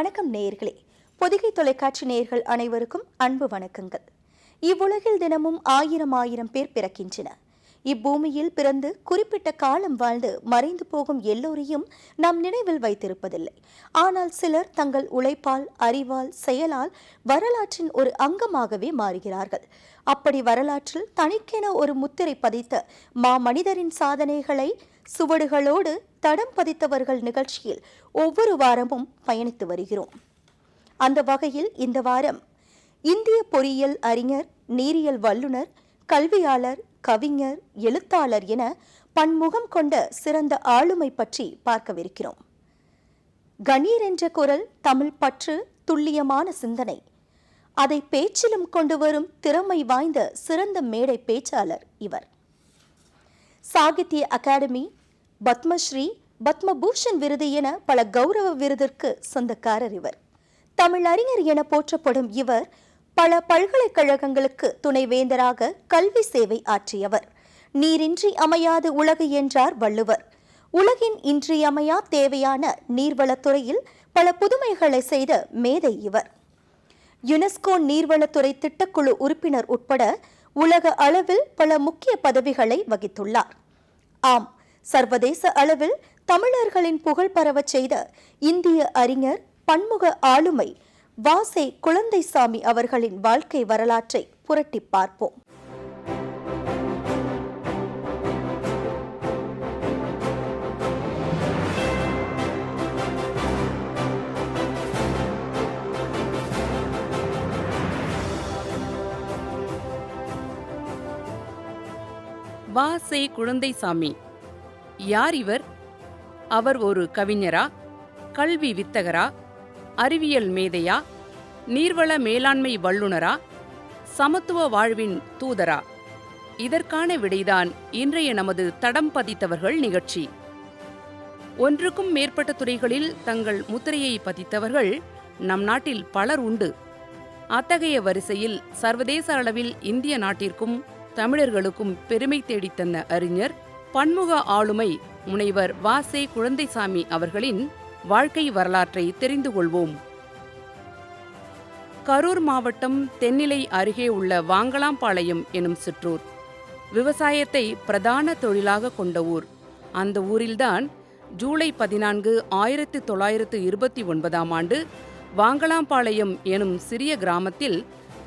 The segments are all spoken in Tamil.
வணக்கம் நேயர்களே. பொதிகை தொலைக்காட்சி நேயர்கள் அனைவருக்கும் அன்பு வணக்கங்கள். இவ்வுலகில் தினமும் ஆயிரம் பேர் பிறக்கின்றனர். இப்பூமியில் பிறந்து குறிப்பிட்ட காலம் வாழ்ந்து மறைந்து போகும் எல்லோரையும் நாம் நினைவில் வைத்திருப்பதில்லை. ஆனால் சிலர் தங்கள் உழைப்பால், அறிவால், செயலால் வரலாற்றின் ஒரு அங்கமாகவே மாறுகிறார்கள். அப்படி வரலாற்றில் தனிக்கென ஒரு முத்திரை பதித்த மாமனிதரின் சாதனைகளை சுவடுகளோடு தடம் பதித்தவர்கள் நிகழ்ச்சியில் ஒவ்வொரு வாரமும் பயணித்து வருகிறோம். அந்த வகையில் இந்த வாரம் இந்திய பொறியியல் அறிஞர், நீரியல் வல்லுநர், கல்வியாளர், கவிஞர், எழுத்தாளர் என பன்முகம் கொண்ட சிறந்த ஆளுமை பற்றி பார்க்கவிருக்கிறோம். கணீர் என்ற குரல், தமிழ் பற்று, துல்லியமான சிந்தனை, அதை பேச்சிலும் கொண்டு வரும் திறமை வாய்ந்த சிறந்த மேடை பேச்சாளர் இவர். சாகித்ய அகாடமி, பத்மஸ்ரீ, பத்மபூஷன் விருது என பல கௌரவ விருதிற்கு சொந்தக்காரர் இவர். தமிழ் அறிஞர் என போற்றப்படும் இவர் பல பல்கலைக்கழகங்களுக்கு துணைவேந்தராக கல்வி சேவை ஆற்றியவர். நீரின்றி அமையாது உலகு என்றார் வள்ளுவர். உலகின் இன்றியமையா தேவையான நீர்வளத்துறையில் பல புதுமைகளை செய்த மேதை இவர். யுனெஸ்கோ நீர்வளத்துறை திட்டக்குழு உறுப்பினர் உட்பட உலக அளவில் பல முக்கிய பதவிகளை வகித்துள்ளார். ஆம், சர்வதேச அளவில் தமிழர்களின் புகழ் பரவச் செய்த இந்திய அறிஞர், பன்முக ஆளுமை வ.செ. குழந்தைசாமி அவர்களின் வாழ்க்கை வரலாற்றை புரட்டி பார்ப்போம். வ.செ. குழந்தைசாமி யார் இவர்? அவர் ஒரு கவிஞரா, கல்வி வித்தகரா, அறிவியல் மேதையா, நீர்வள மேலாண்மை வல்லுநரா, சமத்துவ வாழ்வின் தூதரா? இதற்கான விடைதான் இன்றைய நமது தடம் பதித்தவர்கள் நிகழ்ச்சி. ஒன்றுக்கும் மேற்பட்ட துறைகளில் தங்கள் முத்திரையை பதித்தவர்கள் நம் நாட்டில் பலர் உண்டு. அத்தகைய வரிசையில் சர்வதேச அளவில் இந்திய நாட்டிற்கும் தமிழர்களுக்கும் பெருமை தேடித்தந்த அறிஞர், பன்முக ஆளுமை முனைவர் வ.செ. குழந்தைசாமி அவர்களின் வாழ்க்கை வரலாற்றை தெரிந்து கொள்வோம். கரூர் மாவட்டம் தென்னிலை அருகே உள்ள வாங்கலாம்பாளையம் எனும் சிற்றூர் விவசாயத்தை பிரதான தொழிலாக கொண்ட ஊர். அந்த ஊரில்தான் ஜூலை 14, 1929 ஆண்டு வாங்கலாம்பாளையம் எனும் சிறிய கிராமத்தில்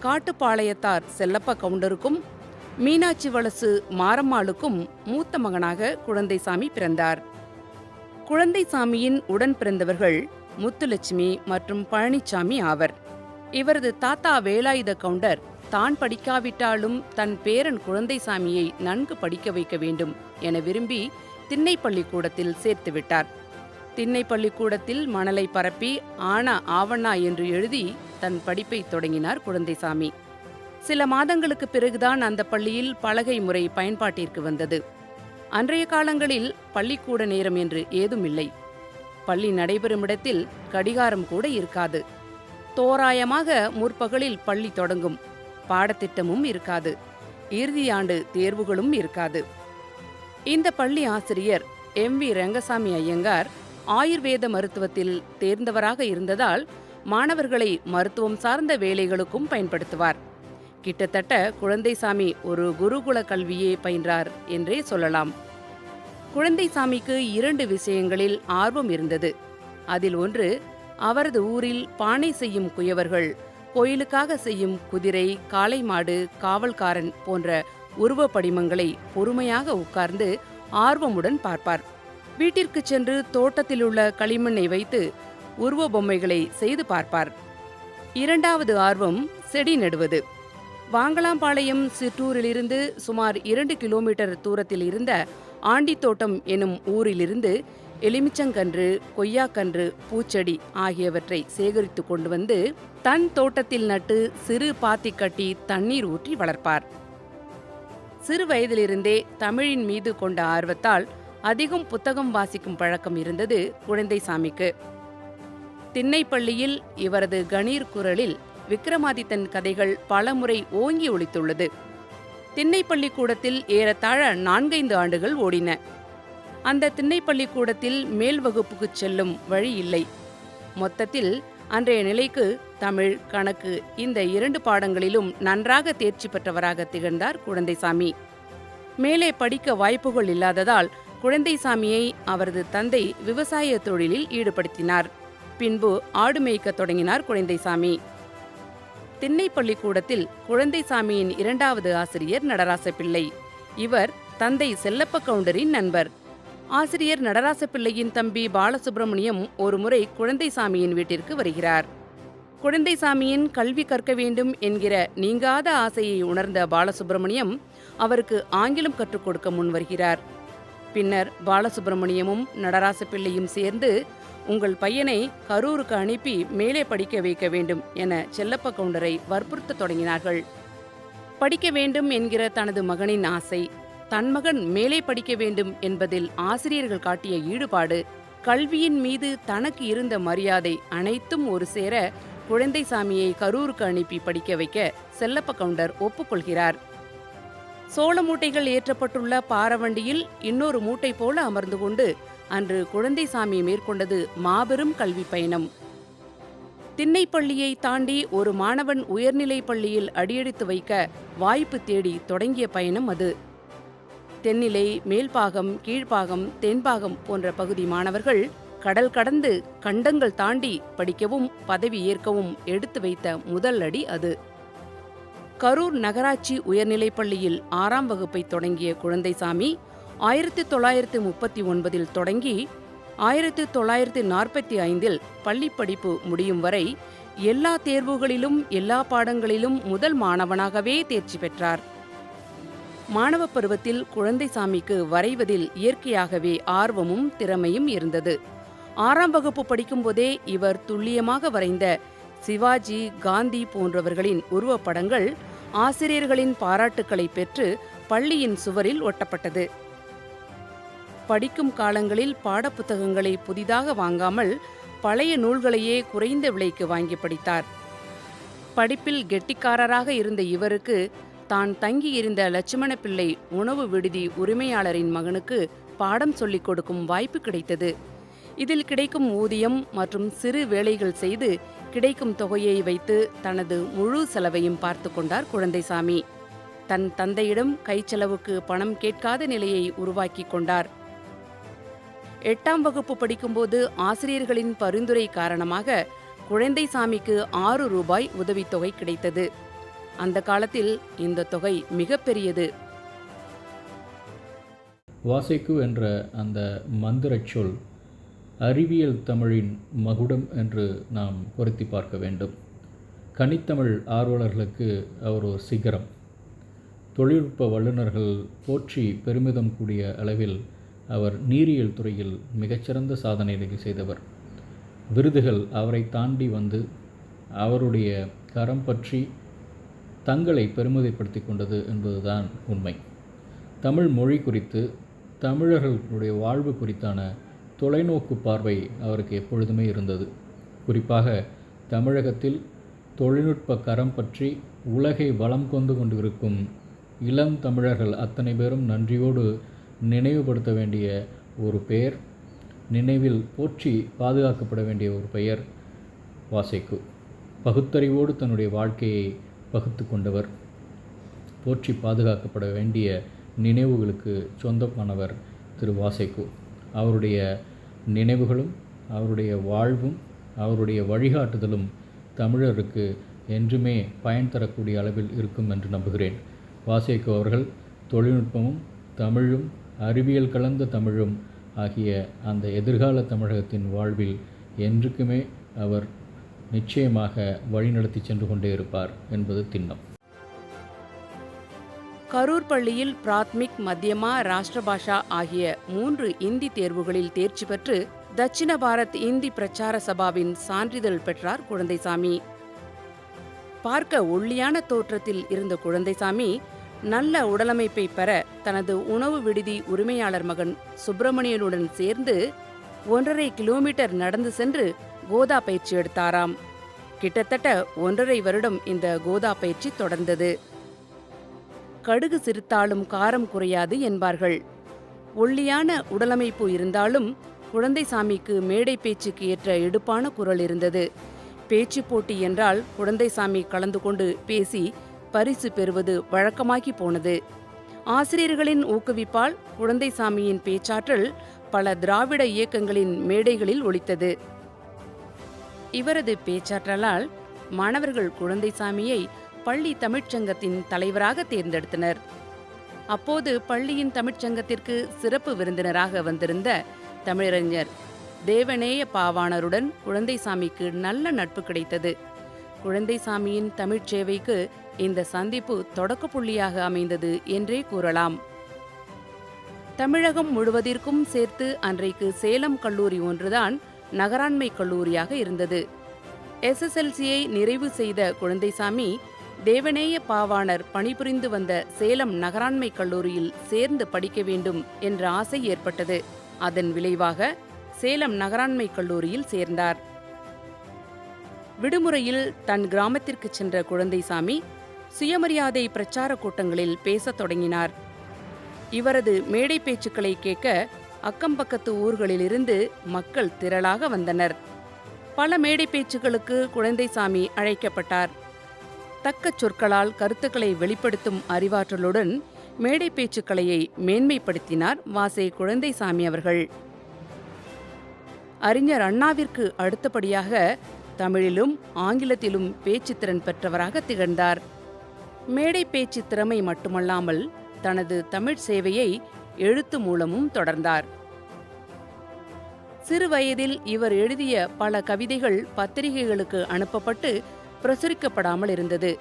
காட்டுப்பாளையத்தார் செல்லப்ப கவுண்டருக்கும் மீனாட்சி வலசு மாரம்மாளுக்கும் மூத்த மகனாக குழந்தைசாமி பிறந்தார். குழந்தைசாமியின் உடன் பிறந்தவர்கள் முத்துலட்சுமி மற்றும் பழனிசாமி ஆவர். இவரது தாத்தா வேலாயுத கவுண்டர் தான் படிக்காவிட்டாலும் தன் பேரன் குழந்தைசாமியை நன்கு படிக்க வைக்க வேண்டும் என விரும்பி திண்ணை பள்ளிக்கூடத்தில் சேர்த்துவிட்டார். திண்ணை பள்ளிக்கூடத்தில் மணலை பரப்பி ஆனா ஆவண்ணா என்று எழுதி தன் படிப்பை தொடங்கினார் குழந்தைசாமி. சில மாதங்களுக்கு பிறகுதான் அந்த பள்ளியில் பலகை முறை பயன்பாட்டிற்கு வந்தது. அன்றைய காலங்களில் பள்ளிக்கூட நேரம் என்று ஏதும் இல்லை. பள்ளி நடைபெறும் இடத்தில் கடிகாரம் கூட இருக்காது. தோராயமாக முற்பகலில் பள்ளி தொடங்கும். பாடத்திட்டமும் இருக்காது. இறுதியாண்டு தேர்வுகளும் இருக்காது. இந்த பள்ளி ஆசிரியர் எம்.வி. ரங்கசாமி ஐயங்கார் ஆயுர்வேத மருத்துவத்தில் தேர்ந்தவராக இருந்ததால் மாணவர்களை மருத்துவம் சார்ந்த வேலைகளுக்கும் பயன்படுத்துவார். கிட்டத்தட்ட குழந்தைசாமி ஒரு குருகுல கல்வியே பயின்றார் என்றே சொல்லலாம். குழந்தைசாமிக்கு 2 விஷயங்களில் ஆர்வம் இருந்தது. அதில் ஒன்று, அவரது ஊரில் பானை செய்யும் குயவர்கள் கோயிலுக்காக செய்யும் குதிரை, காளை மாடு, காவல்காரன் போன்ற உருவ படிமங்களை பொறுமையாக உட்கார்ந்து ஆர்வமுடன் பார்ப்பார். வீட்டிற்கு சென்று தோட்டத்திலுள்ள களிமண்ணை வைத்து உருவ பொம்மைகளை செய்து பார்ப்பார். 2வது ஆர்வம் செடி நடுவது. வாங்கலாம்பாளையம் சிற்றூரிலிருந்து சுமார் 2 கிலோமீட்டர் தூரத்தில் இருந்த ஆண்டித்தோட்டம் எனும் ஊரிலிருந்து எலுமிச்சங்கன்று, கொய்யாக்கன்று, பூச்செடி ஆகியவற்றை சேகரித்து கொண்டு வந்து தன் தோட்டத்தில் நட்டு சிறு பாத்தி கட்டி தண்ணீர் ஊற்றி வளர்ப்பார். சிறு வயதிலிருந்தே தமிழின் மீது கொண்ட ஆர்வத்தால் அதிகம் புத்தகம் வாசிக்கும் பழக்கம் இருந்தது குழந்தைசாமிக்கு. திண்ணைப்பள்ளியில் இவரது கணீர் குரலில் விக்ரமாதித்தன் கதைகள் பலமுறை ஓங்கி ஒலித்துள்ளது. திண்ணைப்பள்ளிக்கூடத்தில் ஏறத்தாழ 4-5 ஆண்டுகள் ஓடின. அந்த திண்ணைப்பள்ளிக்கூடத்தில் மேல் வகுப்புக்கு செல்லும் வழி இல்லை. மொத்தத்தில் அன்றைய நிலைக்கு தமிழ், கணக்கு இந்த 2 பாடங்களிலும் நன்றாக தேர்ச்சி பெற்றவராக திகழ்ந்தார் குழந்தைசாமி. மேலே படிக்க வாய்ப்புகள் இல்லாததால் குழந்தைசாமியை அவரது தந்தை விவசாய தொழிலில் ஈடுபடுத்தினார். பின்பு ஆடு மேய்க்க தொடங்கினார் குழந்தைசாமி. திண்ணைப்பள்ளிக்கூடத்தில் குழந்தைசாமியின் 2வது ஆசிரியர் நடராசப்பிள்ளை. இவர் தந்தை செல்லப்ப கவுண்டரின் நண்பர். ஆசிரியர் நடராசப்பிள்ளையின் தம்பி பாலசுப்பிரமணியம் ஒருமுறை குழந்தைசாமியின் வீட்டிற்கு வருகிறார். குழந்தைசாமியின் கல்வி கற்க வேண்டும் என்கிற நீங்காத ஆசையை உணர்ந்த பாலசுப்பிரமணியம் அவருக்கு ஆங்கிலம் கற்றுக் கொடுக்க முன்வருகிறார். பின்னர் பாலசுப்பிரமணியமும் நடராசப்பிள்ளையும் சேர்ந்து, உங்கள் பையனை கரூருக்கு அனுப்பி மேலே படிக்க வைக்க வேண்டும் என செல்லப்ப கவுண்டரை வற்புறுத்த தொடங்கினார்கள். படிக்க வேண்டும் என்கிற தனது மகனின் ஆசை, தன் மகன் மேலே படிக்க வேண்டும் என்பதில் ஆசிரியர்கள் காட்டிய ஈடுபாடு, கல்வியின் மீது தனக்கு இருந்த மரியாதை அனைத்தும் ஒரு சேர குழந்தைசாமியை கரூருக்கு அனுப்பி படிக்க வைக்க செல்லப்ப கவுண்டர் ஒப்புக்கொள்கிறார். சோள மூட்டைகள் ஏற்றப்பட்டுள்ள பாரவண்டியில் இன்னொரு மூட்டை போல அமர்ந்து கொண்டு அன்று குழந்தைசாமி மேற்கொண்டது மாபெரும் கல்வி பயணம். திண்ணைப்பள்ளியை தாண்டி ஒரு மாணவன் உயர்நிலைப் பள்ளியில் அடியெடுத்து வைக்க வாய்ப்பு தேடி தொடங்கிய பயணம் அது. தென்னிலை, மேல்பாகம், கீழ்ப்பாகம், தென்பாகம் போன்ற பகுதி மாணவர்கள் கடல் கடந்து கண்டங்கள் தாண்டி படிக்கவும் பதவி ஏற்கவும் எடுத்து வைத்த முதல் அடி அது. கரூர் நகராட்சி உயர்நிலைப் பள்ளியில் 6ஆம் வகுப்பை தொடங்கிய குழந்தைசாமி 1939 தொடங்கி 1945 பள்ளிப்படிப்பு முடியும் வரை எல்லா தேர்வுகளிலும் எல்லா பாடங்களிலும் முதல் மாணவனாகவே தேர்ச்சி பெற்றார். மாணவ பருவத்தில் குழந்தைசாமிக்கு வரைவதில் இயற்கையாகவே ஆர்வமும் திறமையும் இருந்தது. 6ஆம் வகுப்பு படிக்கும்போதே இவர் துல்லியமாக வரைந்த சிவாஜி, காந்தி போன்றவர்களின் உருவப்படங்கள் ஆசிரியர்களின் பாராட்டுக்களை பெற்று பள்ளியின் சுவரில் ஒட்டப்பட்டது. படிக்கும் காலங்களில் பாடப்புத்தகங்களை புதிதாக வாங்காமல் பழைய நூல்களையே குறைந்த விலைக்கு வாங்கி படித்தார். படிப்பில் கெட்டிக்காரராக இருந்த இவருக்கு தான் தங்கியிருந்த லட்சுமணப்பிள்ளை உணவு விடுதி உரிமையாளரின் மகனுக்கு பாடம் சொல்லிக் கொடுக்கும் வாய்ப்பு கிடைத்தது. இதில் கிடைக்கும் ஊதியம் மற்றும் சிறு வேலைகள் செய்து கிடைக்கும் தொகையை வைத்து தனது முழு செலவையும் பார்த்து கொண்டார் குழந்தைசாமி. தன் தந்தையிடம் கைச்செலவுக்கு பணம் கேட்காத நிலையை உருவாக்கி கொண்டார். 8ஆம் வகுப்பு படிக்கும்போது ஆசிரியர்களின் பரிந்துரை காரணமாக குழந்தைசாமிக்கு 6 ரூபாய் உதவித்தொகை கிடைத்தது. அந்த காலத்தில் இந்த தொகை மிகப்பெரியது. வாசைக்கு என்ற அந்த மந்திரச் சொல் அறிவியல் தமிழின் மகுடம் என்று நாம் பொருத்தி பார்க்க வேண்டும். கனித்தமிழ் ஆர்வலர்களுக்கு அவர் ஒரு சிகரம். தொழில்நுட்ப வல்லுநர்கள் போற்றி பெருமிதம் கூடிய அளவில் அவர் நீரியல் துறையில் மிகச்சிறந்த சாதனைகளை செய்தவர். விருதுகள் அவரை தாண்டி வந்து அவருடைய கரம் பற்றி தங்களை பெருமிதப்படுத்தி கொண்டது என்பதுதான் உண்மை. தமிழ் மொழி குறித்து, தமிழர்களுடைய வாழ்வு குறித்தான தொலைநோக்கு பார்வை அவருக்கு எப்பொழுதுமே இருந்தது. குறிப்பாக தமிழகத்தில் தொழில்நுட்ப கரம் பற்றி உலகை வளம் கொண்டிருக்கும் இளம் தமிழர்கள் அத்தனை பேரும் நன்றியோடு நினைவுபடுத்த வேண்டிய ஒரு பெயர், நினைவில் போற்றி பாதுகாக்கப்பட வேண்டிய ஒரு பெயர் வாசைக்கு. பகுத்தறிவோடு தன்னுடைய வாழ்க்கையை பகுத்து கொண்டவர், போற்றி பாதுகாக்கப்பட வேண்டிய நினைவுகளுக்கு சொந்தமானவர் திரு வாசைக்கு. அவருடைய நினைவுகளும் அவருடைய வாழ்வும் அவருடைய வழிகாட்டுதலும் தமிழருக்கு என்றுமே பயன் தரக்கூடிய அளவில் இருக்கும் என்று நம்புகிறேன். வாசைக்கு அவர்கள் தொழில்நுட்பமும் தமிழும் அறிவியல் கலந்த தமிழும் ஆகிய அந்த எதிர்கால தமிழகத்தின் வாழ்வில் என்றுக்குமே அவர் நிச்சயமாக வழிநடத்தி சென்று கொண்டே இருப்பார் என்பது திண்ணம். கரூர் பள்ளியில் பிராத்மிக், மத்தியமா, ராஷ்டிரபாஷா ஆகிய 3 இந்தி தேர்வுகளில் தேர்ச்சி பெற்று தட்சிண பாரத் இந்தி பிரச்சார சபாவின் சான்றிதழ் பெற்றார் குழந்தைசாமி. பார்க்க ஒல்லியான தோற்றத்தில் இருந்த குழந்தைசாமி நல்ல உடலமைப்பை பெற தனது உணவு விடுதி உரிமையாளர் மகன் சுப்பிரமணியனுடன் சேர்ந்து 1.5 கிலோமீட்டர் நடந்து சென்று கோதா பயிற்சி எடுத்தாராம். கிட்டத்தட்ட 1.5 வருடம் இந்த கோதா பயிற்சி தொடர்ந்தது. கடுகு சிறுத்தாலும் காரம் குறையாது என்பார்கள். ஒல்லியான உடலமைப்பு இருந்தாலும் குழந்தைசாமிக்கு மேடை பேச்சுக்கு ஏற்ற எடுப்பான குரல் இருந்தது. பேச்சு போட்டி என்றால் குழந்தைசாமி கலந்து கொண்டு பேசி பரிசு பெறுவது வழக்கமாகி போனது. ஆசிரியர்களின் ஊக்குவிப்பால் குழந்தைசாமியின் பேச்சாற்றல் பல திராவிட இயக்கங்களின் மேடைகளில் ஒலித்தது. இவரது பேச்சாற்றலால் மாணவர்கள் குழந்தைசாமியை பள்ளி தமிழ்ச்சங்கத்தின் தலைவராக தேர்ந்தெடுத்தனர். அப்போது பள்ளியின் தமிழ்ச்சங்கத்திற்கு சிறப்பு விருந்தினராக வந்திருந்த தமிழறிஞர் தேவநேய பாவாணருடன் குழந்தைசாமிக்கு நல்ல நட்பு கிடைத்தது. குழந்தைசாமியின் தமிழ்ச் சேவைக்கு இந்த சந்திப்பு தொடக்க புள்ளியாக அமைந்தது என்றே கூறலாம். தமிழகம் முழுவதிற்கும் சேர்த்து அன்றைக்கு சேலம் கல்லூரி ஒன்றுதான் நகராண்மை கல்லூரியாக இருந்தது. SSLCயை நிறைவு செய்த குழந்தைசாமி தேவநேய பாவாணர் பணிபுரிந்து வந்த சேலம் நகராண்மை கல்லூரியில் சேர்ந்து படிக்க வேண்டும் என்ற ஆசை ஏற்பட்டது. அதன் விளைவாக சேலம் நகராண்மை கல்லூரியில் சேர்ந்தார். விடுமுறையில் தன் கிராமத்திற்கு சென்ற குழந்தைசாமி சுயமரியாதை பிரச்சார கூட்டங்களில் பேசத் தொடங்கினார். இவரது மேடை பேச்சுக்களை கேட்க அக்கம்பக்கத்து ஊர்களிலிருந்து மக்கள் திரளாக வந்தனர். பல மேடை பேச்சுக்களுக்கு குழந்தைசாமி அழைக்கப்பட்டார். தக்க சொற்களால் கருத்துக்களை வெளிப்படுத்தும் அறிவாற்றலுடன் மேடை பேச்சுக்கலையை மேன்மைப்படுத்தினார் வாசே குழந்தைசாமி அவர்கள். அறிஞர் அண்ணாவிற்கு அடுத்தபடியாக தமிழிலும் ஆங்கிலத்திலும் பேச்சு திறன் பெற்றவராக திகழ்ந்தார். மேடை பேச்சு திறமை மட்டுமல்லாமல் தனது தமிழ் சேவையை எழுத்து மூலமும் தொடர்ந்தார். சிறு வயதில் இவர் எழுதிய பல கவிதைகள் பத்திரிகைகளுக்கு அனுப்பப்பட்டு பிரசுரிக்கப்படாமல் இருந்தது.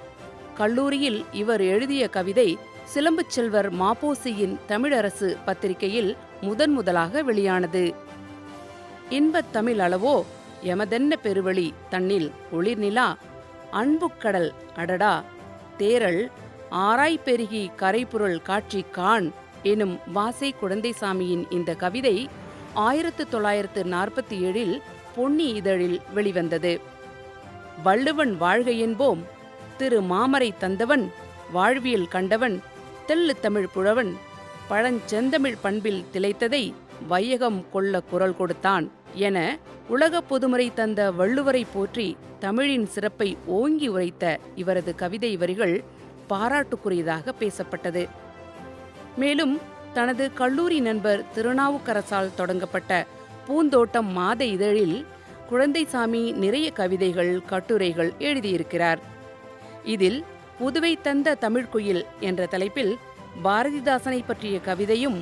கல்லூரியில் இவர் எழுதிய கவிதை சிலம்புச் செல்வர் மாப்போசியின் தமிழரசு பத்திரிகையில் முதன்முதலாக வெளியானது. இன்பத் தமிழ் அளவோ எமதென்ன பெருவழி தன்னில் ஒளிர்நிலா அன்புக்கடல் அடடா தேரல் ஆராய் பெருகி கரைபுரள் காட்சி காண் எனும் வாசே குழந்தைசாமியின் இந்த கவிதை 1947 பொன்னி இதழில் வெளிவந்தது. வள்ளுவன் வாழ்க என்போம், திரு மாமரை தந்தவன், வாழ்வியல் கண்டவன், தெள்ளு தமிழ் புழவன், பழஞ்செந்தமிழ் பண்பில் திளைத்ததை வையகம் கொள்ள குரல் கொடுத்தான் என உலக பொதுமறை தந்த வள்ளுவரை போற்றி தமிழின் சிறப்பை ஓங்கி உரைத்த இவரது கவிதை வரிகள் பாராட்டுக்குரியதாக பேசப்பட்டது. மேலும் தனது கல்லூரி நண்பர் திருநாவுக்கரசால் தொடங்கப்பட்ட பூந்தோட்டம் மாத இதழில் குழந்தைசாமி நிறைய கவிதைகள், கட்டுரைகள் எழுதியிருக்கிறார். இதில் புதுவை தந்த தமிழ்க்குயில் என்ற தலைப்பில் பாரதிதாசனை பற்றிய கவிதையும்,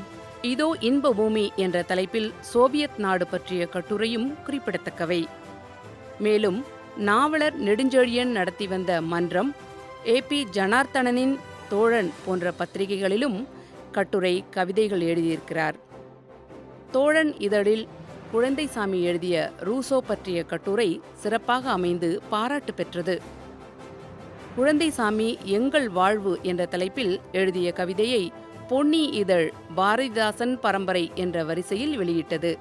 இதோ இன்ப பூமி என்ற தலைப்பில் சோவியத் நாடு பற்றிய கட்டுரையும் குறிப்பிடத்தக்கவை. மேலும் நாவலர் நெடுஞ்செழியன் நடத்தி வந்த மன்றம், AP ஜனார்த்தனனின் தோழன் போன்ற பத்திரிகைகளிலும் கட்டுரை, கவிதைகள் எழுதியிருக்கிறார். தோழன் இதழில் குழந்தைசாமி எழுதிய ரூசோ பற்றிய கட்டுரை சிறப்பாக அமைந்து பாராட்டு பெற்றது. குழந்தைசாமி எங்கள் வாழ்வு என்ற தலைப்பில் எழுதிய கவிதையை பொன்னி இதழ் பாரதிதாசன் பரம்பரை என்ற வரிசையில் வெளியிட்டது.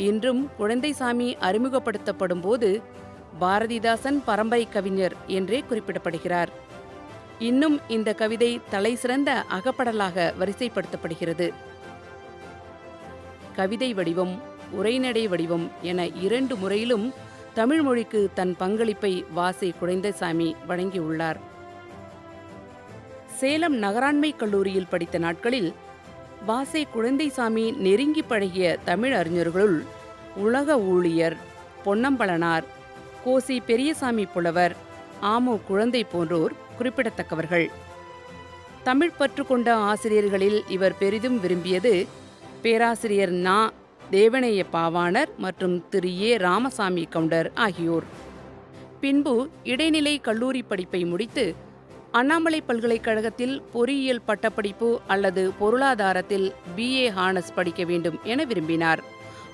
இன்றும் குழந்தைசாமி அறிமுகப்படுத்தப்படும் போது பாரதிதாசன் பரம்பரை கவிஞர் என்றே குறிப்பிடப்படுகிறார். இன்னும் இந்த கவிதை தலைசிறந்த அகப்படலாக வரிசைப்படுத்தப்படுகிறது. கவிதை வடிவம், உரைநடை வடிவம் என 2 முறையிலும் தமிழ் மொழிக்கு தன் பங்களிப்பை வாசே குழந்தைசாமி வழங்கியுள்ளார். சேலம் நகராண்மை கல்லூரியில் படித்த நாட்களில் வாசே குழந்தைசாமி நெருங்கி பழகிய தமிழ் அறிஞர்களுள் உலக ஊழியர் பொன்னம்பலனார், கோசி பெரியசாமி புலவர், ஆமு குழந்தை போன்றோர் குறிப்பிடத்தக்கவர்கள். தமிழ் பற்று கொண்ட ஆசிரியர்களில் இவர் பெரிதும் விரும்பியது பேராசிரியர் நா. தேவநேய பாவாணர் மற்றும் திரு ஏ. ராமசாமி கவுண்டர் ஆகியோர். பின்பு இடைநிலை கல்லூரி படிப்பை முடித்து அண்ணாமலை பல்கலைக்கழகத்தில் பொறியியல் பட்டப்படிப்பு அல்லது பொருளாதாரத்தில் BA ஹானர்ஸ் படிக்க வேண்டும் என விரும்பினார்.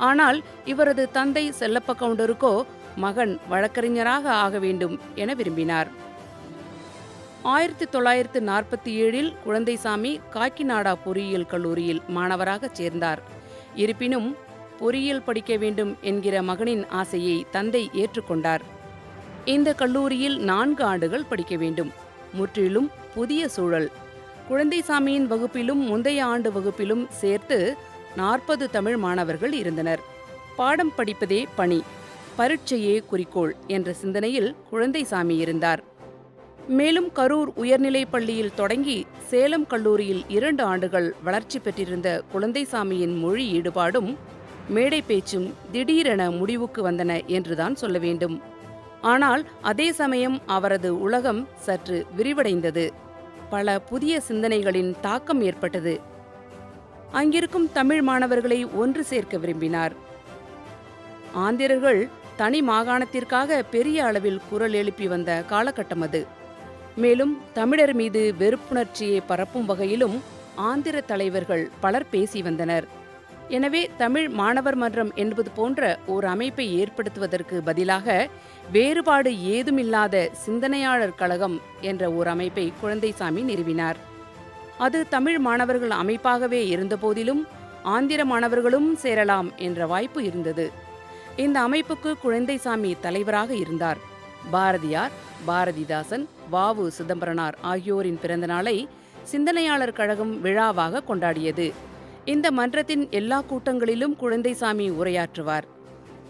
ஆனால் இவரது தந்தை செல்லப்ப கவுண்டருக்கோ மகன் வழக்கறிஞராக ஆக வேண்டும் என விரும்பினார். 1947 குழந்தைசாமி காக்கிநாடா பொறியியல் கல்லூரியில் மாணவராக சேர்ந்தார். இருப்பினும் பொறியியல் படிக்க வேண்டும் என்கிற மகனின் ஆசையை தந்தை ஏற்றுக்கொண்டார். இந்த கல்லூரியில் 4 ஆண்டுகள் படிக்க வேண்டும். முற்றிலும் புதிய சூழல். குழந்தைசாமியின் வகுப்பிலும் முந்தைய ஆண்டு வகுப்பிலும் சேர்த்து 40 தமிழ் மாணவர்கள் இருந்தனர். பாடம் படிப்பதே பணி. பரீட்சையே குறிக்கோள் என்ற சிந்தனையில் குழந்தைசாமி இருந்தார். மேலும் கரூர் உயர்நிலைப் பள்ளியில் தொடங்கி சேலம் கல்லூரியில் 2 ஆண்டுகள் வளர்ச்சி பெற்றிருந்த குழந்தைசாமியின் மொழி ஈடுபாடும் மேடை பேச்சும் திடீரென முடிவுக்கு வந்தன என்றுதான் சொல்ல வேண்டும். ஆனால் அதே சமயம் அவரது உலகம் சற்று விரிவடைந்தது. பல புதிய சிந்தனைகளின் தாக்கம் ஏற்பட்டது. அங்கிருக்கும் தமிழ் மாணவர்களை ஒன்று சேர்க்க விரும்பினார். ஆந்திரர்கள் தனி மாகாணத்திற்காக பெரிய அளவில் குரல் எழுப்பி வந்த காலகட்டம் அது. மேலும் தமிழர் மீது வெறுப்புணர்ச்சியை பரப்பும் வகையிலும் ஆந்திர தலைவர்கள் பலர் பேசி வந்தனர். எனவே தமிழ் மாணவர் மன்றம் என்பது போன்ற ஒரு அமைப்பை ஏற்படுத்துவதற்கு பதிலாக வேறுபாடு ஏதுமில்லாத சிந்தனையாளர் கழகம் என்ற ஒரு அமைப்பை குழந்தைசாமி நிறுவினார். அது தமிழ் மாணவர்கள் அமைப்பாகவே இருந்தபோதிலும் ஆந்திர மாணவர்களும் சேரலாம் என்ற வாய்ப்பு இருந்தது. இந்த அமைப்புக்கு குழந்தைசாமி தலைவராக இருந்தார். பாரதியார், பாரதிதாசன், வ.உ. சிதம்பரனார் ஆகியோரின் பிறந்த நாளை சிந்தனையாளர் கழகம் விழாவாக கொண்டாடியது. இந்த மன்றத்தின் எல்லா கூட்டங்களிலும் குழந்தைசாமி உரையாற்றுவார்.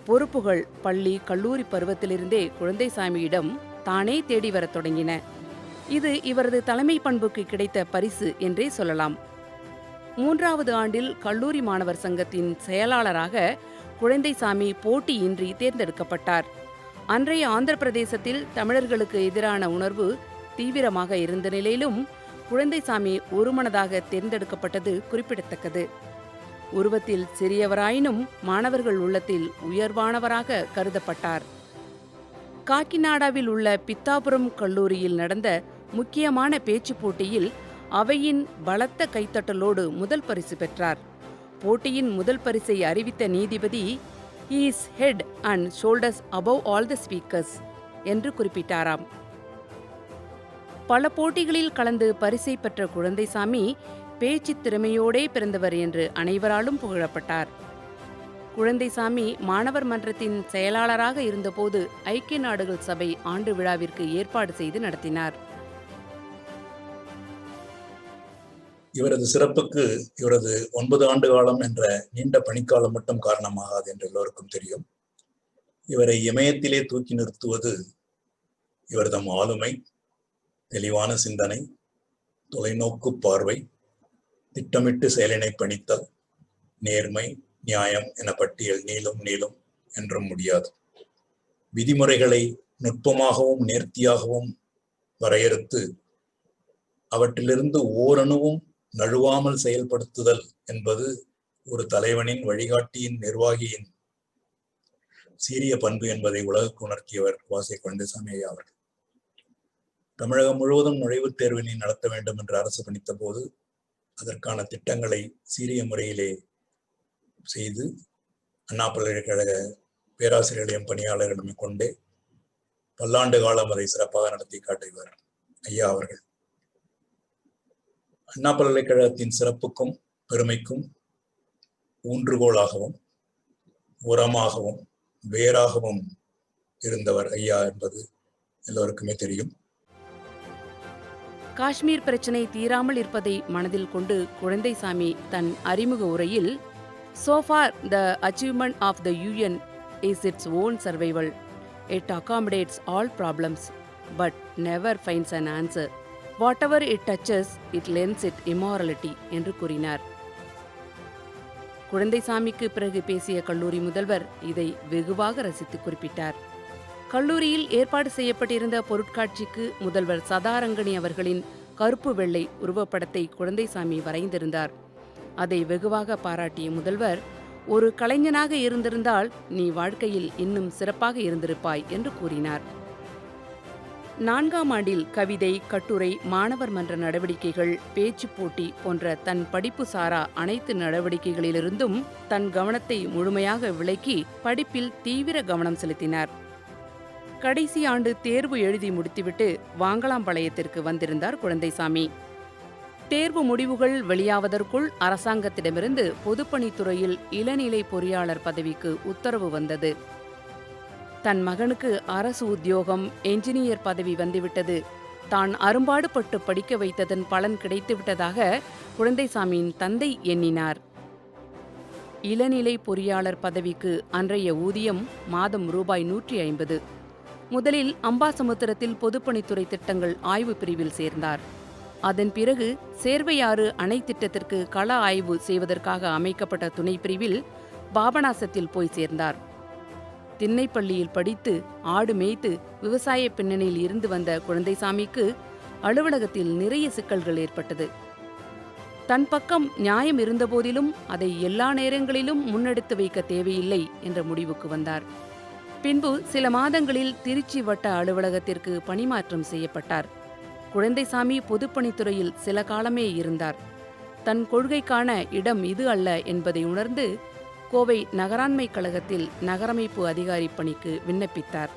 பொறுப்புகள் பள்ளி, கல்லூரி பருவத்திலிருந்தே குழந்தைசாமியிடம் தானே தேடி வரத் தொடங்கின. இது இவரது தலைமை பண்புக்கு கிடைத்த பரிசு என்றே சொல்லலாம். 3வது ஆண்டில் கல்லூரி மாணவர் சங்கத்தின் செயலாளராக குழந்தைசாமி போட்டியின்றி தேர்ந்தெடுக்கப்பட்டார். அன்றைய ஆந்திர பிரதேசத்தில் தமிழர்களுக்கு எதிரான உணர்வு தீவிரமாக இருந்த நிலையிலும் குழந்தைசாமி ஒருமனதாக தேர்ந்தெடுக்கப்பட்டது குறிப்பிடத்தக்கது. உருவத்தில் சிறியவராயினும் மாணவர்கள் உள்ளத்தில் உயர்வானவராக கருதப்பட்டார். காக்கிநாடாவில் உள்ள பித்தாபுரம் கல்லூரியில் நடந்த முக்கியமான பேச்சுப் போட்டியில் அவையின் பலத்த கைத்தட்டலோடு முதல் பரிசு பெற்றார். போட்டியின் முதல் பரிசை அறிவித்த நீதிபதி "He is head and shoulders above all the speakers" என்று குறிப்பிட்டாராம். பல போட்டிகளில் கலந்து பரிசை பெற்ற குழந்தைசாமி பேச்சு திறமையோடே பிறந்தவர் என்று அனைவராலும் புகழப்பட்டார். குழந்தைசாமி மாணவர் மன்றத்தின் செயலாளராக இருந்தபோது ஐக்கிய நாடுகள் சபை ஆண்டு விழாவிற்கு ஏற்பாடு செய்து நடத்தினார். இவரது சிறப்புக்கு இவரது 9 ஆண்டு காலம் என்ற நீண்ட பணிக்காலம் மட்டும் காரணமாகாது என்று எல்லோருக்கும் தெரியும். இவரை இமயத்திலே தூக்கி நிறுத்துவது இவரது ஆளுமை, தெளிவான சிந்தனை, தொலைநோக்கு பார்வை, திட்டமிட்டு செயலினை பணித்தல், நேர்மை, நியாயம் என பட்டியல் நீளும் என்றும் முடியாது. விதிமுறைகளை நுட்பமாகவும் நேர்த்தியாகவும் வரையறுத்து அவற்றிலிருந்து ஓரணுவும் நழுவாமல் செயல்படுத்துதல் என்பது ஒரு தலைவனின், வழிகாட்டியின், நிர்வாகியின் சீரிய பண்பு என்பதை உலகுக்கு உணர்த்தியவர் வாசே குழந்தைசாமி ஐயா அவர்கள். தமிழகம் முழுவதும் நுழைவுத் தேர்வினை நடத்த வேண்டும் என்று அரசு பணித்த போது அதற்கான திட்டங்களை சீரிய முறையிலே செய்து அண்ணா பல்கலைக்கழக பேராசிரியர்களையும் பணியாளர்களிடம் கொண்டே பல்லாண்டு காலம் அதை சிறப்பாக நடத்தி காட்டுகிறார் ஐயா அவர்கள். அண்ணா பல்கலைக்கழகத்தின் சிறப்புக்கும் பெருமைக்கும் ஊன்றுகோலாகவும் உரமாகவும் வேறாகவும் இருந்தவர் ஐயா என்பது எல்லோருக்குமே தெரியும். காஷ்மீர் பிரச்சினை தீராமல் இருப்பதை மனதில் கொண்டு குழந்தைசாமி தன் அறிமுக உரையில் "So far the achievement of the UN is its own survival. It accommodates all problems, but never finds an answer. Whatever it touches, it lends it immorality" என்று கூறினார். குழந்தைசாமிக்கு பிறகு பேசிய கல்லூரி முதல்வர் இதை வெகுவாக ரசித்து குறிப்பிட்டார். கல்லூரியில் ஏற்பாடு செய்யப்பட்டிருந்த பொருட்காட்சிக்கு முதல்வர் சதாரங்கணி அவர்களின் கருப்பு வெள்ளை உருவப்படத்தை குழந்தைசாமி வரைந்திருந்தார். அதை வெகுவாக பாராட்டிய முதல்வர், "ஒரு கலைஞனாக இருந்திருந்தால் நீ வாழ்க்கையில் இன்னும் சிறப்பாக இருந்திருப்பாய்" என்று கூறினார். 4ஆம் ஆண்டில் கவிதை, கட்டுரை, மாணவர் மன்ற நடவடிக்கைகள், பேச்சுப் போட்டி போன்ற தன் படிப்பு சாரா அனைத்து நடவடிக்கைகளிலிருந்தும் தன் கவனத்தை முழுமையாக விலக்கி படிப்பில் தீவிர கவனம் செலுத்தினார். கடைசி ஆண்டு தேர்வு எழுதி முடித்துவிட்டு வாங்கலாம்பாளையத்திற்கு வந்திருந்தார் குழந்தைசாமி. தேர்வு முடிவுகள் வெளியாவதற்குள் அரசாங்கத்திடமிருந்து பொதுப்பணித்துறையில் இளநிலை பொறியாளர் பதவிக்கு உத்தரவு வந்தது. தன் மகனுக்கு அரசு உத்தியோகம், என்ஜினியர் பதவி வந்துவிட்டது, தான் அரும்பாடுபட்டு படிக்க வைத்ததன் பலன் கிடைத்துவிட்டதாக குழந்தைசாமியின் தந்தை எண்ணினார். இளநிலை பொறியாளர் பதவிக்கு அன்றைய ஊதியம் மாதம் ரூபாய் 150. முதலில் அம்பாசமுத்திரத்தில் பொதுப்பணித்துறை திட்டங்கள் ஆய்வு பிரிவில் சேர்ந்தார். அதன் பிறகு சேர்வையாறு அணை திட்டத்திற்கு கள ஆய்வு செய்வதற்காக அமைக்கப்பட்ட துணை பிரிவில் பாபநாசத்தில் போய் சேர்ந்தார். திண்ணைப்பள்ளியில் படித்து ஆடு மேய்த்து விவசாய பின்னணியில் இருந்து வந்த குழந்தைசாமிக்கு அலுவலகத்தில் நிறைய சிக்கல்கள் ஏற்பட்டது. தன் பக்கம் நியாயம் இருந்தபோதிலும் அதை எல்லா நேரங்களிலும் முன்னெடுத்து வைக்க தேவையில்லை என்ற முடிவுக்கு வந்தார். பின்பு சில மாதங்களில் திருச்சி வட்ட அலுவலகத்திற்கு பணிமாற்றம் செய்யப்பட்டார். குழந்தைசாமி பொதுப்பணித்துறையில் சில காலமே இருந்தார். தன் கொள்கைக்கான இடம் இது அல்ல என்பதை உணர்ந்து கோவை நகராண்மை கழகத்தில் நகரமைப்பு அதிகாரி பணிக்கு விண்ணப்பித்தார்.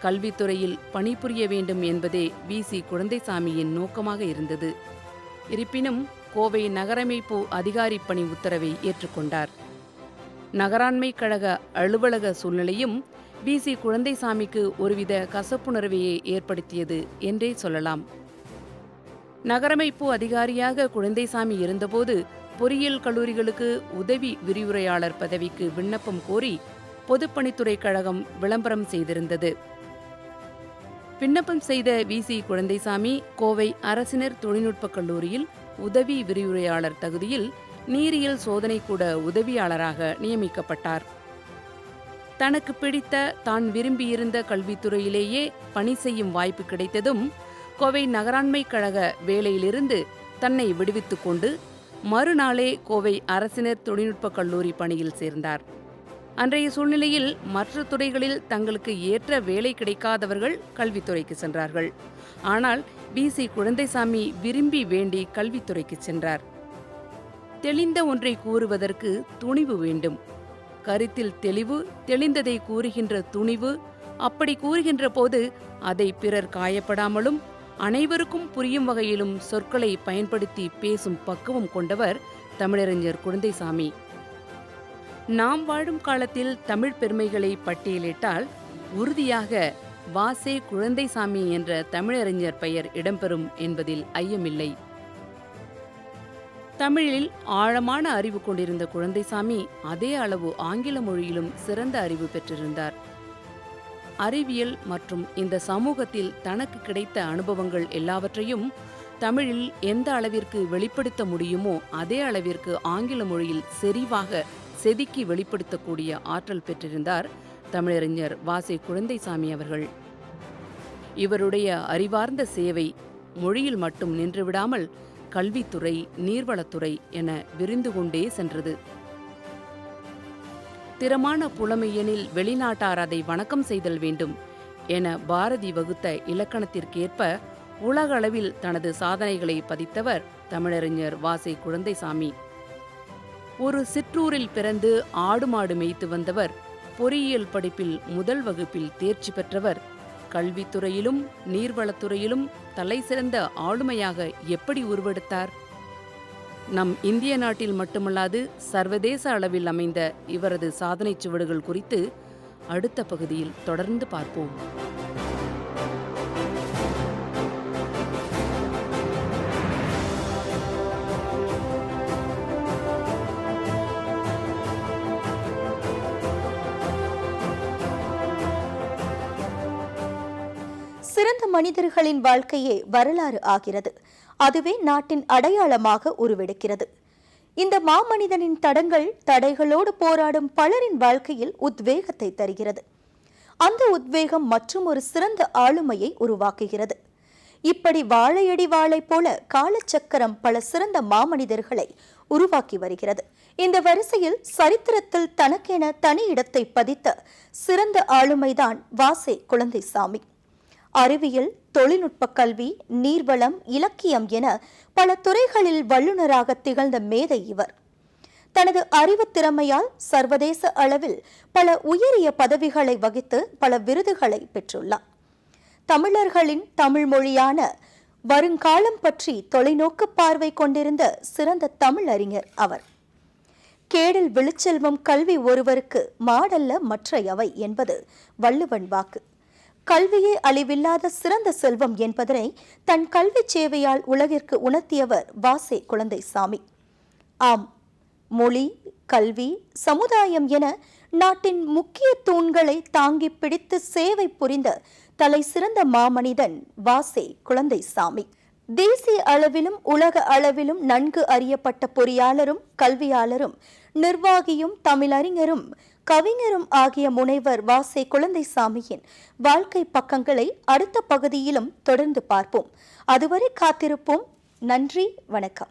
கல்வித்துறையில் பணிபுரிய வேண்டும் என்பதே வி.சி. குழந்தைசாமியின் நோக்கமாக இருந்தது. இருப்பினும் கோவை நகரமைப்பு அதிகாரி பணி உத்தரவை ஏற்றுக்கொண்டார். நகராண்மை கழக அலுவலக சூழ்நிலையும் வி.சி. குழந்தைசாமிக்கு ஒருவித கசப்புணர்வையே ஏற்படுத்தியது என்றே சொல்லலாம். நகரமைப்பு அதிகாரியாக குழந்தைசாமி இருந்தபோது பொறியியல் கல்லூரிகளுக்கு உதவி விரிவுரையாளர் பதவிக்கு விண்ணப்பம் கோரி பொதுப்பணித்துறை கழகம் விளம்பரம் செய்திருந்தது. விண்ணப்பம் செய்த வி.சி. குழந்தைசாமி கோவை அரசினர் தொழில்நுட்பக் கல்லூரியில் உதவி விரிவுரையாளர் தகுதியில் நீரியல் சோதனைக்கூட உதவியாளராக நியமிக்கப்பட்டார். தனக்கு பிடித்த தான் விரும்பியிருந்த கல்வித்துறையிலேயே பணி செய்யும் வாய்ப்பு கிடைத்ததும் கோவை நகராண்மை கழக வேலையிலிருந்து தன்னை விடுவித்துக் கொண்டு மறுநாளே கோவை அரசினர் தொழில்நுட்பக் கல்லூரி பணியில் சேர்ந்தார். அன்றைய சூழ்நிலையில் மற்ற துறைகளில் தங்களுக்கு ஏற்ற வேலை கிடைக்காதவர்கள் கல்வித்துறைக்கு சென்றார்கள். ஆனால் வி.சி. குழந்தைசாமி விரும்பி வேண்டி கல்வித்துறைக்கு சென்றார். தெளிந்த ஒன்றை கூறுவதற்கு துணிவு வேண்டும். கருத்தில் தெளிவு, தெளிந்ததை கூறுகின்ற துணிவு. அப்படி கூறுகின்ற போது அதை பிறர் காயப்படாமலும் அனைவருக்கும் புரியும் வகையிலும் சொற்களை பயன்படுத்தி பேசும் பக்குவம் கொண்டவர் தமிழறிஞர் குழந்தைசாமி. நாம் வாழும் காலத்தில் தமிழ் பெருமைகளை பட்டியலிட்டால் உறுதியாக வாசே குழந்தைசாமி என்ற தமிழறிஞர் பெயர் இடம்பெறும் என்பதில் ஐயமில்லை. தமிழில் ஆழமான அறிவு கொண்டிருந்த குழந்தைசாமி அதே அளவு ஆங்கில மொழியிலும் சிறந்த அறிவு பெற்றிருந்தார். அறிவியல் மற்றும் இந்த சமூகத்தில் தனக்கு கிடைத்த அனுபவங்கள் எல்லாவற்றையும் தமிழில் எந்த அளவிற்கு வெளிப்படுத்த முடியுமோ அதே அளவிற்கு ஆங்கில மொழியில் செறிவாக செதுக்கி வெளிப்படுத்தக்கூடிய ஆற்றல் பெற்றிருந்தார் தமிழறிஞர் வாசே குழந்தைசாமி அவர்கள். இவருடைய அறிவார்ந்த சேவை மொழியில் மட்டும் நின்றுவிடாமல் கல்வித்துறை, நீர்வளத்துறை என விரிந்து கொண்டே சென்றது. திறமான புலமையெனில் வெளிநாட்டார் அதை வணக்கம் செய்தல் வேண்டும் என பாரதி வகுத்த இலக்கணத்திற்கேற்ப உலக அளவில் தனது சாதனைகளை பதித்தவர் தமிழறிஞர் வாசே குழந்தைசாமி. ஒரு சிற்றூரில் பிறந்து ஆடு மாடு மேய்த்து வந்தவர். பொறியியல் படிப்பில் முதல் வகுப்பில் தேர்ச்சி பெற்றவர். கல்வித்துறையிலும் நீர்வளத்துறையிலும் தலை சிறந்த ஆளுமையாக எப்படி உருவெடுத்தார்? நம் இந்திய நாட்டில் மட்டுமல்லாது சர்வதேச அளவில் அமைந்த இவரது சாதனைச் சுவடுகள் குறித்து அடுத்த பகுதியில் தொடர்ந்து பார்ப்போம். சிறந்த மனிதர்களின் வாழ்க்கையே வரலாறு ஆகிறது. அதுவே நாட்டின் அடையாளமாக உருவெடுக்கிறது. இந்த மாமனிதனின் தடைகளோடு போராடும் பலரின் வாழ்க்கையில் உத்வேகத்தை தருகிறது. அந்த உத்வேகம் மற்றும் ஒரு சிறந்த ஆளுமையை உருவாக்குகிறது. இப்படி வாழையடி வாழை போல காலச்சக்கரம் பல சிறந்த மாமனிதர்களை உருவாக்கி வருகிறது. இந்த வரிசையில் சரித்திரத்தில் தனக்கென தனி இடத்தை பதித்த சிறந்த ஆளுமைதான் வாசே குழந்தைசாமி. அறிவியல், தொழில்நுட்ப கல்வி, நீர்வளம், இலக்கியம் என பல துறைகளில் வல்லுநராக திகழ்ந்த மேதை இவர். தனது அறிவு திறமையால் சர்வதேச அளவில் பல உயரிய பதவிகளை வகித்து பல விருதுகளை பெற்றுள்ளார். தமிழர்களின் தமிழ் மொழியான வருங்காலம் பற்றி தொலைநோக்கு பார்வை கொண்டிருந்த சிறந்த தமிழறிஞர் அவர். கேடில் விழுச்செல்வம் கல்வி ஒருவருக்கு மாடல்ல மற்றையவை என்பது வள்ளுவன் வாக்கு. கல்வியே அழிவில்லாத சிறந்த செல்வம் என்பதனை தன் கல்வி சேவையால் உலகிற்கு உணர்த்தியவர் வாசே குழந்தைசாமி. ஆம், மொழி, கல்வி, சமுதாயம் என நாட்டின் முக்கிய தூண்களை தாங்கி பிடித்து சேவை புரிந்த தலை சிறந்த மாமனிதன் வாசே குழந்தைசாமி. தேசிய அளவிலும் உலக அளவிலும் நன்கு அறியப்பட்ட பொறியாளரும் கல்வியாளரும் நிர்வாகியும் தமிழறிஞரும் கவிஞரும் ஆகிய முனைவர் வாசே குழந்தைசாமியின் வாழ்க்கை பக்கங்களை அடுத்த பகுதியிலும் தொடர்ந்து பார்ப்போம். அதுவரை காத்திருப்போம். நன்றி, வணக்கம்.